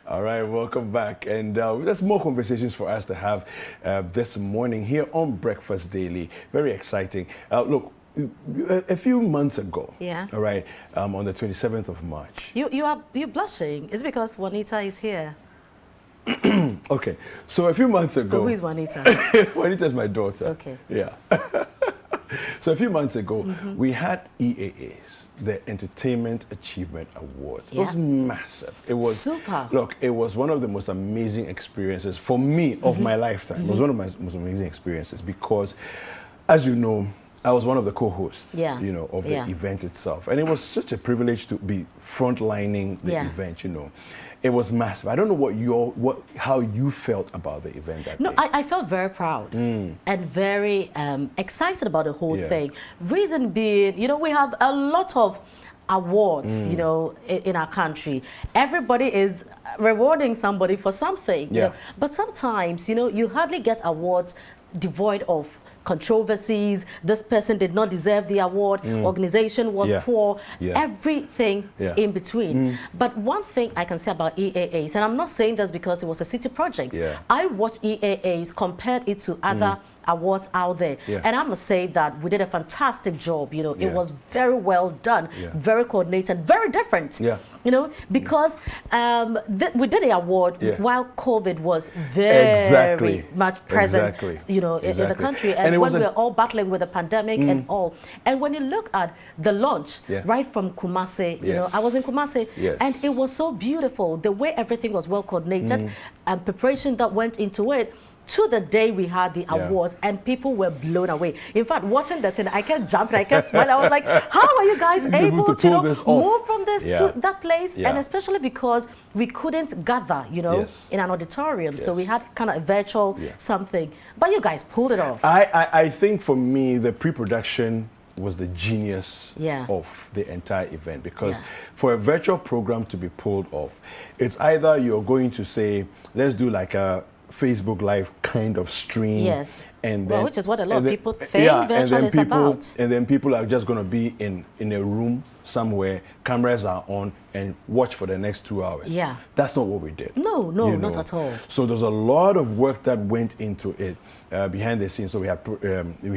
All right, welcome back. And there's more conversations for us to have this morning here on Breakfast Daily. Very exciting. Look, a few months ago, yeah, all right, on the 27th of March. You're blushing. It's because Juanita is here. Okay, so a few months ago. So who is Juanita? Juanita is my daughter. Okay. Yeah. So a few months ago, we had EAAs, the Entertainment Achievement Awards. It was massive. It was super. Look, it was one of the most amazing experiences for me of my lifetime. It was one of my most amazing experiences because, as you know, I was one of the co-hosts, you know, of the event itself, and it was such a privilege to be frontlining the event. You know, it was massive. I don't know how you felt about the event that day. I felt very proud and very excited about the whole thing. Reason being, you know, we have a lot of awards, you know, in our country. Everybody is rewarding somebody for something. You know? But sometimes, you know, you hardly get awards devoid of controversies. This person did not deserve the award. Organization was poor. Everything in between. But one thing I can say about EAAs, and I'm not saying this because it was a city project. I watched EAAs, compared it to other awards out there, and I must say that we did a fantastic job. You know, it was very well done, very coordinated, very different. You know, because we did the award while COVID was very much present. You know, in the country, and when we were all battling with the pandemic and all. And when you look at the launch, right from Kumasi, you know, I was in Kumasi, and it was so beautiful. The way everything was well coordinated and preparation that went into it. To the day we had the awards, and people were blown away. In fact, watching the thing, I kept jumping, I kept smiling. I was like, how are you guys able to move from this to that place? And especially because we couldn't gather, you know, in an auditorium. So we had kind of a virtual something. But you guys pulled it off. I think for me, the pre-production was the genius of the entire event, because for a virtual program to be pulled off, it's either you're going to say, let's do like a Facebook Live kind of stream, and then, which is what a lot of people think virtual is about. And then people are just going to be in a room somewhere, cameras are on, and watch for the next 2 hours. That's not what we did. No, you know? Not at all. So there's a lot of work that went into it behind the scenes. So we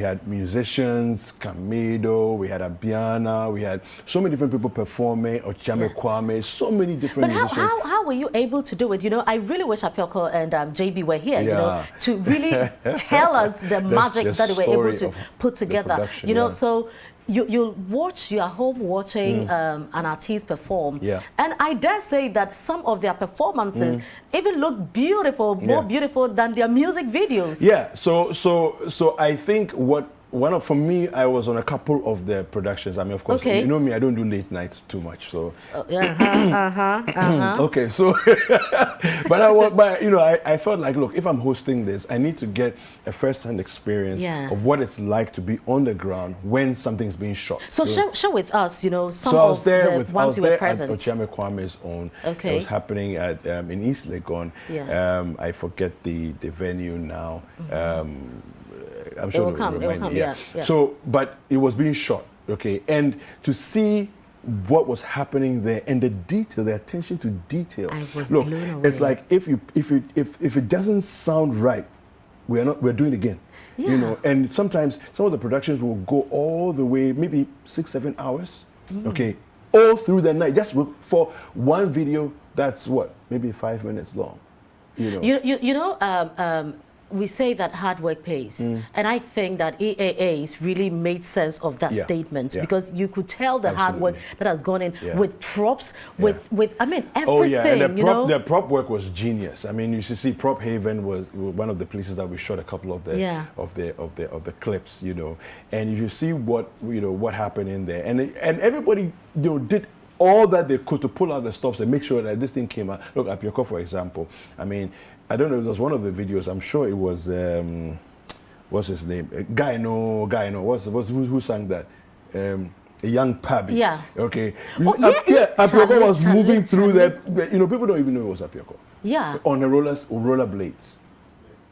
had musicians, Camedo, we had Abiana, we had so many different people performing, Ochame Kwame, so many different musicians. How were you able to do it? You know, I really wish Apioko and JB were here, you know, to really tell us the magic that they were able to put together. You know, so you'll watch, you are home watching an artist perform, and I dare say that some of their performances even look beautiful, more beautiful than their music videos. So I think for me, I was on a couple of the productions. I mean, of course, you know me, I don't do late nights too much. So okay, so but you know, I felt like, look, if I'm hosting this, I need to get a first-hand experience of what it's like to be on the ground when something's being shot. So share with us, you know, some of the ones you were present. At Ochame Kwame's own. It was happening at in East Legon. I forget the venue now. I'm sure it will come. So, but it was being shot, and to see what was happening there and the detail, the attention to detail. I was blown away. It's like if it doesn't sound right, we're doing it again. You know, and sometimes some of the productions will go all the way, maybe 6-7 hours, all through the night, just for one video that's what, maybe 5 minutes long. You know, we say that hard work pays, and I think that EAAs really made sense of that statement, because you could tell the hard work that has gone in with props, with I mean everything. And the prop work was genius. I mean, you should see Prop Haven was one of the places that we shot a couple of the clips, you know, and you see what happened in there, and everybody did all that they could to pull out the stops and make sure that this thing came out. Look, Apioko, for example, I mean, I don't know, it was one of the videos, I'm sure it was, what's his name? Guy no, who sang that? A young Pabi. Okay. Apioko was moving through that, people don't even know it was Apioko. On the roller blades.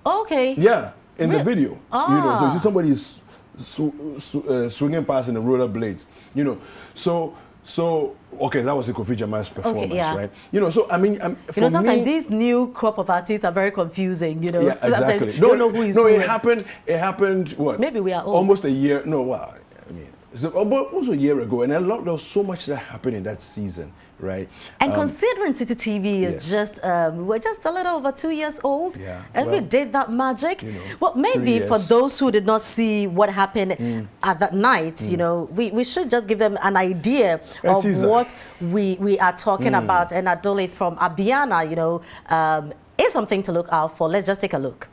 Okay. In the video. So you see somebody swinging past in the roller blades, So So, okay, that was a Kofi Jama's performance, okay, yeah. right? You know, so I mean, sometimes these new crop of artists are very confusing, you know. Yeah, exactly. You don't know who is who. It happened, what? Maybe we are old. Almost a year, no, well, I mean, almost a year ago, and there was so much that happened in that season, right? And considering City TV is just, we're just a little over 2 years old, and we did that magic. You know, well, maybe for those who did not see what happened at that night, you know, we should just give them an idea of what we are talking about. And Adole from Abiana, you know, is something to look out for. Let's just take a look.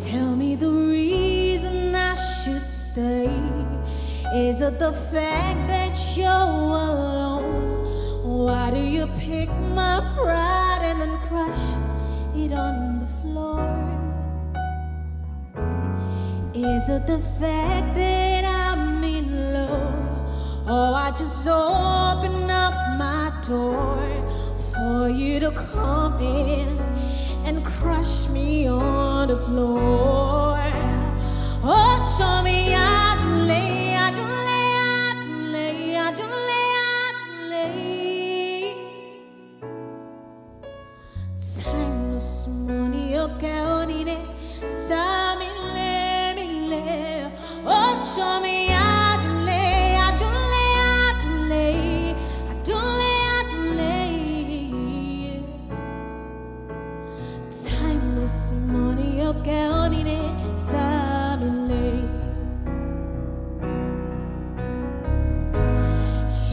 Tell me the reason I should stay. Is it the fact that you're alone? Why do you pick my pride and then crush it on the floor? Is it the fact that I'm in love? Or I just open up my door for you to come in and crush me on the floor? Oh, show me I don't lay, I don't lay, I don't lay, I don't lay, I don't lay. Timeless money, okay, only ne, time me lay. Oh, show me I don't lay, I don't lay, I don't lay, I don't lay, I don't lay. Timeless money, okay, only ne, time me lay.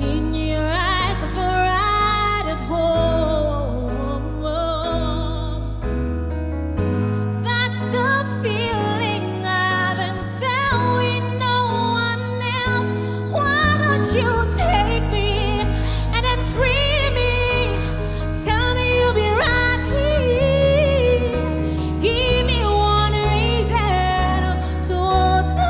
In your eyes, I feel right at home. That's the feeling I haven't felt with no one else. Why don't you take me and then free me? Tell me you'll be right here. Give me one reason to hold on.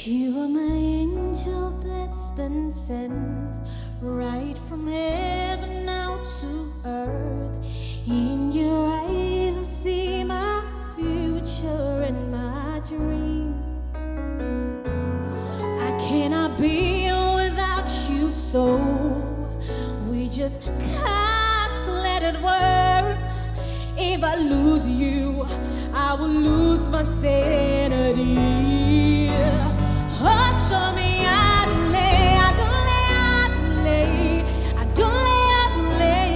You are my angel that's been sent right from heaven out to earth. In your eyes I see my future and my dreams. I cannot be without you, so we just can't let it work. If I lose you, I will lose my sanity. Oh, show me I don't lay, I don't lay, I don't lay, I don't lay, I don't lay.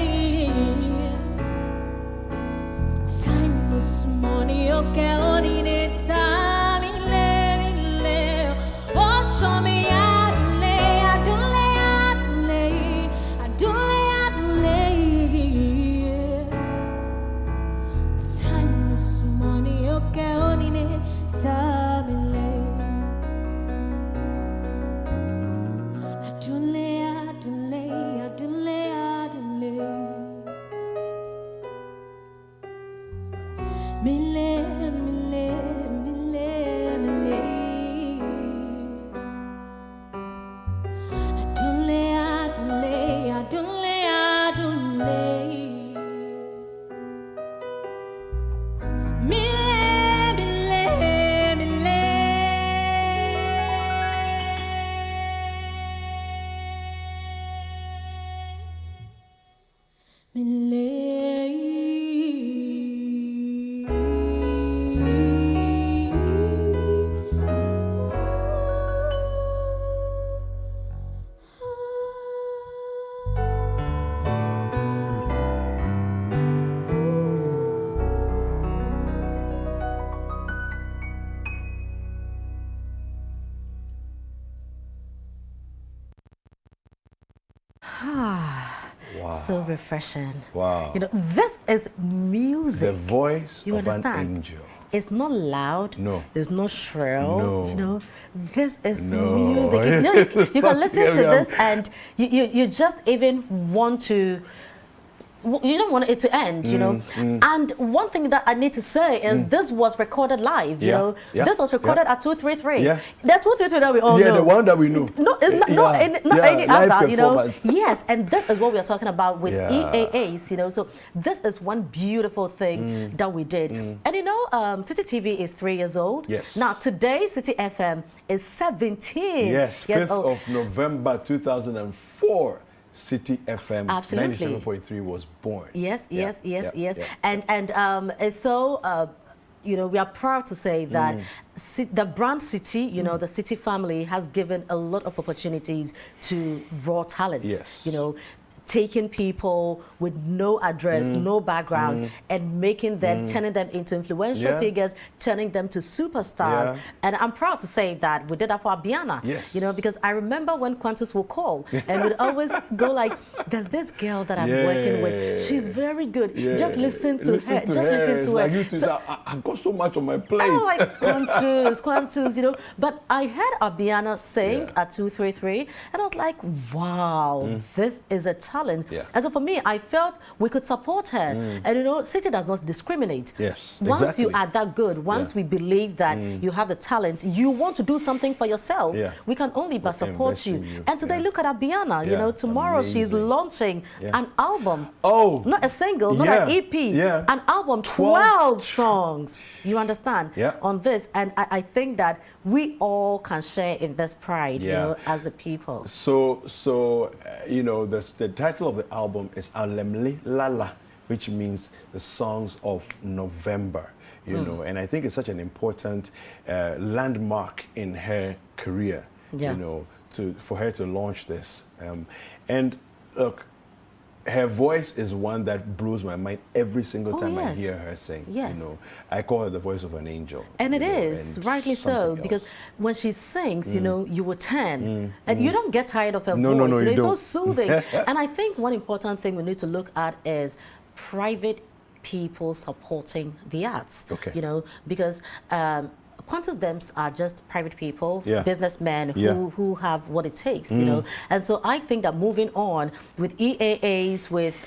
Timeless money, okay, only need time, lay. Oh, show me I don't lay, I don't lay, I don't lay, I don't lay, I don't lay. Timeless money, okay, only need time, lay. Mile, mile, mile, mile. Adule, adule, adule, adule. Mile, mile, mile. Wow. So refreshing. Wow. You know, this is music. The voice You of understand? an angel. It's not loud. No. It's not shrill. No. You know, this is No. music. You know, you can listen to Yeah. this and you just even want to. You don't want it to end, you know. And one thing that I need to say is this was recorded live, you know. This was recorded at 233. Yeah. The 233 that we all know. Yeah, the one that we know. No, it's not, not any live other, you know. performance. Yes, and this is what we are talking about with EAAs, you know. So this is one beautiful thing that we did. And you know, City TV is 3 years old. Yes. Now today, City FM is 17 Yes, years 5th old. of November 2004. City FM Absolutely. 97.3 was born. Yes, yes, Yeah, yes, yeah, yes. yeah. And so, you know, we are proud to say that the brand City, you know, the City family has given a lot of opportunities to raw talent. Yes. You know, taking people with no address, no background, and making them, turning them into influential figures, turning them to superstars. And I'm proud to say that we did that for Abiana. Yes. You know, because I remember when Qantas will call and would always go like, there's this girl that I'm working with. She's very good. Just listen to her. Just listen to her. Like you two, so, I've got so much on my plate. I'm like, Qantas, you know. But I heard Abiana sing at 233, and I was like, wow, this is a talent. Yeah. And so for me, I felt we could support her. And you know, City does not discriminate. Yes, Once you exactly. are that good, once we believe that you have the talent, you want to do something for yourself, we can only but support you. And today, look at Abiana. You know, tomorrow she's launching an album. Oh. Not a single, not an EP. An album, 12 songs. You understand? On this. And I think that we all can share in this pride, you know, as a people. So you know, the title of the album is Alemli Lala, which means the songs of November, you know, and I think it's such an important landmark in her career, you know, for her to launch this. And look, her voice is one that blows my mind every single time I hear her sing. You know, I call her the voice of an angel. And it is, rightly so, because when she sings, you know, you will turn. And you don't get tired of her voice. No, you it's don't. so soothing. And I think one important thing we need to look at is private people supporting the arts. You know, because Qantas Dems are just private people, businessmen who have what it takes, you know. And so I think that moving on with EAAs, with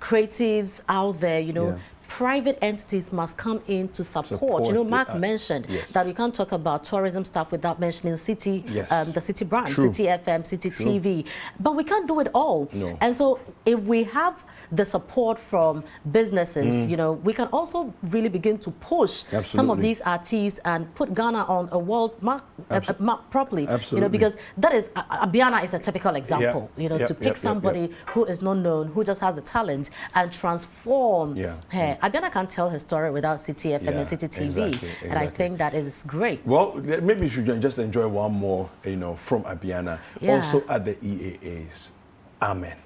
creatives out there, you know, private entities must come in to support. You know, Mark mentioned that we can't talk about tourism stuff without mentioning City, the City brand, City FM, City TV. But we can't do it all. And so if we have the support from businesses, you know, we can also really begin to push some of these artists and put Ghana on a world map properly. You know, because that is, Abiana is a typical example, you know, to pick somebody who is not known, who just has the talent and transform her. Abiana can't tell her story without City FM and City TV. And I think that is great. Well, maybe you should just enjoy one more, you know, from Abiana, also at the EAAs. Amen.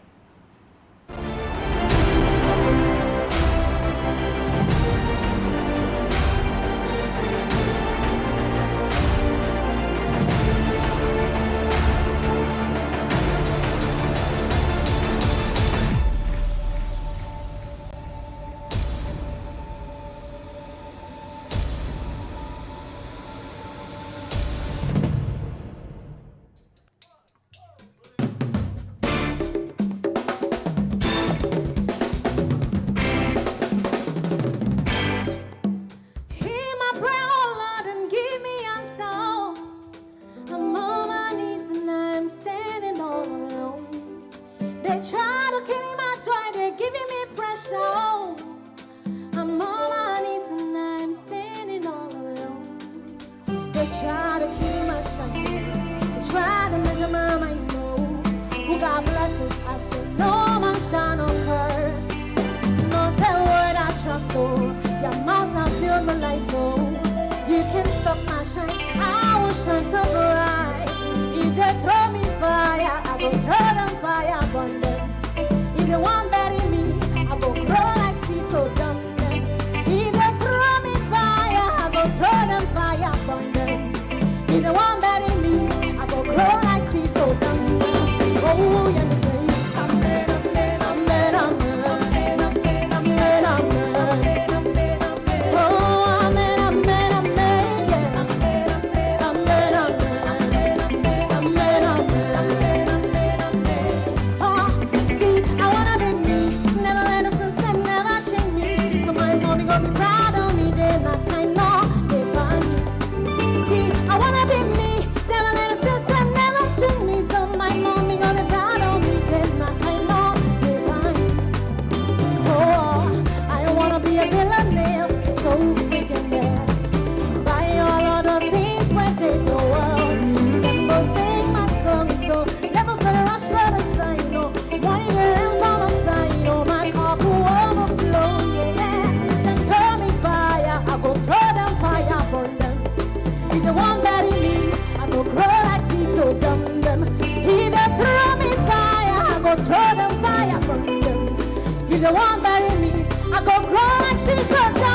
the one bury me, I go grow like seed to dump them. If they throw me fire, I go throw them fire from them. If the one bury me, I go grow like seed to dump them. Oh, yeah, me say, amen, amen, amen, amen, amen, amen, amen, amen. Oh, amen, amen, amen, yeah. Amen, amen, amen, amen, amen, amen. Oh, see, I wanna be me, never let us say never change me. So my mommy gonna be proud of me, they not kind of they buy me. See, I wanna be me, never let us say never change me. So my mommy gonna be proud of me, they not kind of they buy me. Oh, I wanna be a billionaire, so freaking bad. Buy all of the things when they go out. Then go sing my song, so never gonna rush to the side, no. Money around from my side, oh my cup will overflow, yeah. Then throw me fire, I go throw them fire for them. If they want bury me, I go grow like seeds so dumb them. If they throw me fire, I go throw them fire from them. If they want bury me, I go grow like seeds so dumb